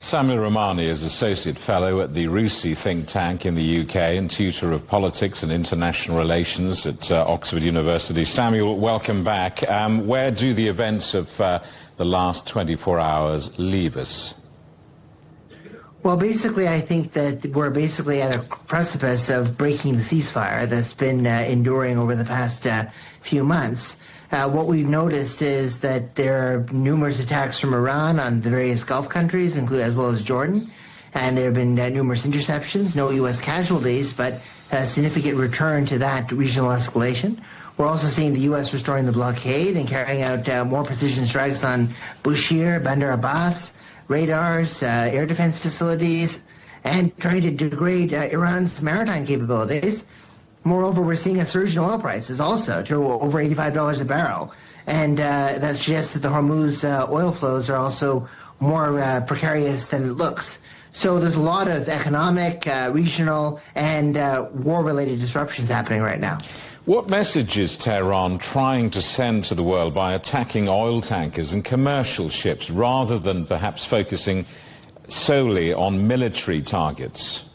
Samuel Ramani is Associate Fellow at the RUSI think tank in the UK and Tutor of Politics and International Relations at Oxford University. Samuel, welcome back. Where do the events of the last 24 hours leave us? Well, basically, I think that we're basically at a precipice of breaking the ceasefire that's been enduring over the past few months. What we've noticed is that there are numerous attacks from Iran on the various Gulf countries, as well as Jordan, and there have been numerous interceptions, no U.S. casualties, but a significant return to that regional escalation. We're also seeing the U.S. restoring the blockade and carrying out more precision strikes on Bushehr, Bandar Abbas, radars, air defense facilities, and trying to degrade Iran's maritime capabilities. Moreover, we're seeing a surge in oil prices also to over $85 a barrel. And that suggests that the Hormuz oil flows are also more precarious than it looks. So there's a lot of economic, regional, and war-related disruptions happening right now. What message is Tehran trying to send to the world by attacking oil tankers and commercial ships rather than perhaps focusing solely on military targets?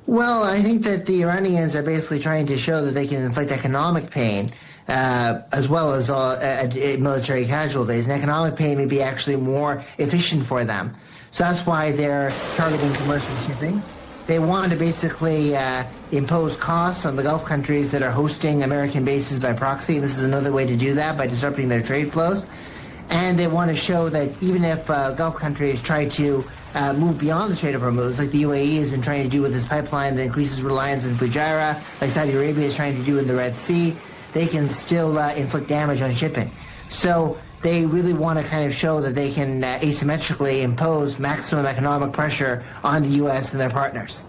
Well, I think that the Iranians are basically trying to show that they can inflict economic pain as well as military casualties. And economic pain may be actually more efficient for them. So that's why they're targeting commercial shipping. They want to basically impose costs on the Gulf countries that are hosting American bases by proxy. This is another way to do that, by disrupting their trade flows. And they want to show that even if Gulf countries try to move beyond the Strait of Hormuz, like the UAE has been trying to do with this pipeline that increases reliance on Fujairah, like Saudi Arabia is trying to do in the Red Sea, they can still inflict damage on shipping. So they really want to kind of show that they can asymmetrically impose maximum economic pressure on the U.S. and their partners.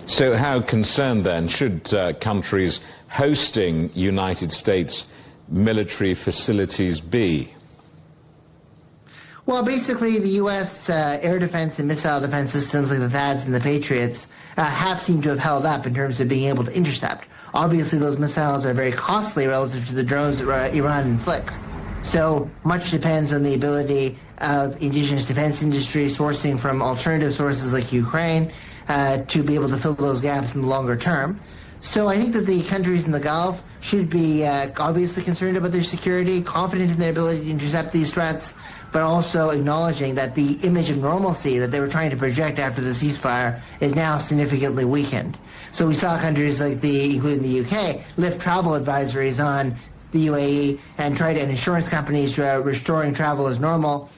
So how concerned then should countries hosting United States military facilities be? Well, basically, the U.S. Air defense and missile defense systems like the THAADs and the Patriots have seemed to have held up in terms of being able to intercept. Obviously, those missiles are very costly relative to the drones that Iran inflicts. So much depends on the ability of indigenous defense industry sourcing from alternative sources like Ukraine to be able to fill those gaps in the longer term. So I think that the countries in the Gulf should be obviously concerned about their security, confident in their ability to intercept these threats, but also acknowledging that the image of normalcy that they were trying to project after the ceasefire is now significantly weakened. So we saw countries like including the UK, lift travel advisories on the UAE and insurance companies restoring travel as normal.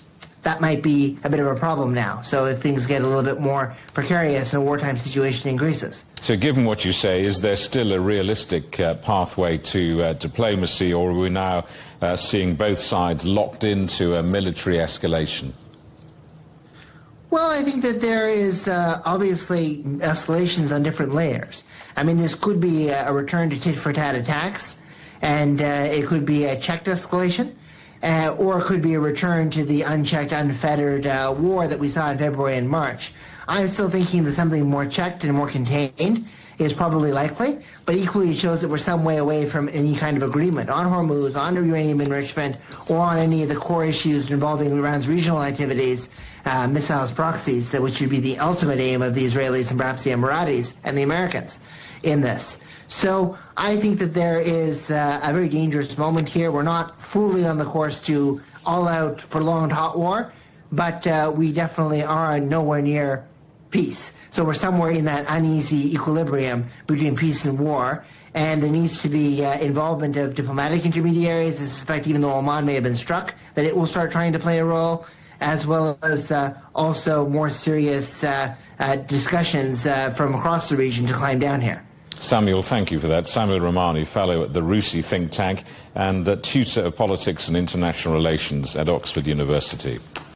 That might be a bit of a problem now. So if things get a little bit more precarious and a wartime situation increases. So given what you say, is there still a realistic pathway to diplomacy, or are we now seeing both sides locked into a military escalation? Well, I think that there is obviously escalations on different layers. I mean, this could be a return to tit-for-tat attacks, and it could be a checked escalation. Or it could be a return to the unchecked, unfettered war that we saw in February and March. I'm still thinking that something more checked and more contained is probably likely, but equally it shows that we're some way away from any kind of agreement on Hormuz, on uranium enrichment, or on any of the core issues involving Iran's regional activities, missiles, proxies, which would be the ultimate aim of the Israelis and perhaps the Emiratis and the Americans in this. So I think that there is a very dangerous moment here. We're not fully on the course to all-out prolonged hot war, but we definitely are nowhere near peace. So we're somewhere in that uneasy equilibrium between peace and war, and there needs to be involvement of diplomatic intermediaries. I suspect even though Oman may have been struck, that it will start trying to play a role, as well as also more serious discussions from across the region to climb down here. Samuel, thank you for that. Samuel Ramani, Fellow at the RUSI think tank and Tutor of Politics and International Relations at Oxford University.